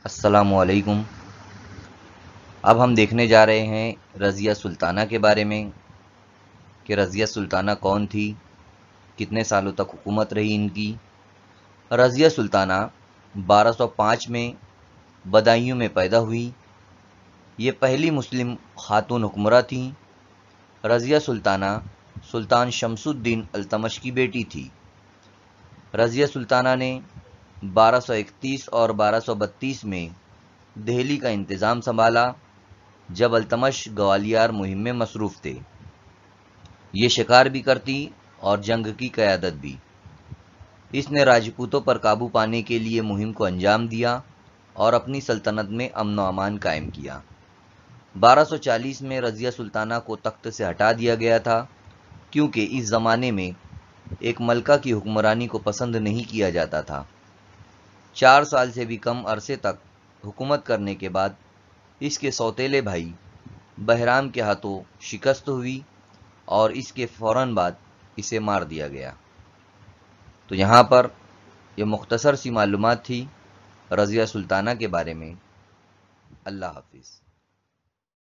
السلام علیکم۔ اب ہم دیکھنے جا رہے ہیں رضیہ سلطانہ کے بارے میں کہ رضیہ سلطانہ کون تھی، کتنے سالوں تک حکومت رہی ان کی۔ رضیہ سلطانہ 1205 میں بدایوں میں پیدا ہوئی۔ یہ پہلی مسلم خاتون حکمراں تھیں۔ رضیہ سلطانہ سلطان شمس الدین التمش کی بیٹی تھی۔ رضیہ سلطانہ نے 1231 اور 1232 میں دہلی کا انتظام سنبھالا، جب التمش گوالیار مہم میں مصروف تھے۔ یہ شکار بھی کرتی اور جنگ کی قیادت بھی۔ اس نے راجپوتوں پر قابو پانے کے لیے مہم کو انجام دیا اور اپنی سلطنت میں امن و امان قائم کیا۔ 1240 میں رضیہ سلطانہ کو تخت سے ہٹا دیا گیا تھا، کیونکہ اس زمانے میں ایک ملکہ کی حکمرانی کو پسند نہیں کیا جاتا تھا۔ 4 سال سے بھی کم عرصے تک حکومت کرنے کے بعد اس کے سوتیلے بھائی بہرام کے ہاتھوں شکست ہوئی اور اس کے فوراً بعد اسے مار دیا گیا۔ تو یہاں پر یہ مختصر سی معلومات تھی رضیہ سلطانہ کے بارے میں۔ اللہ حافظ۔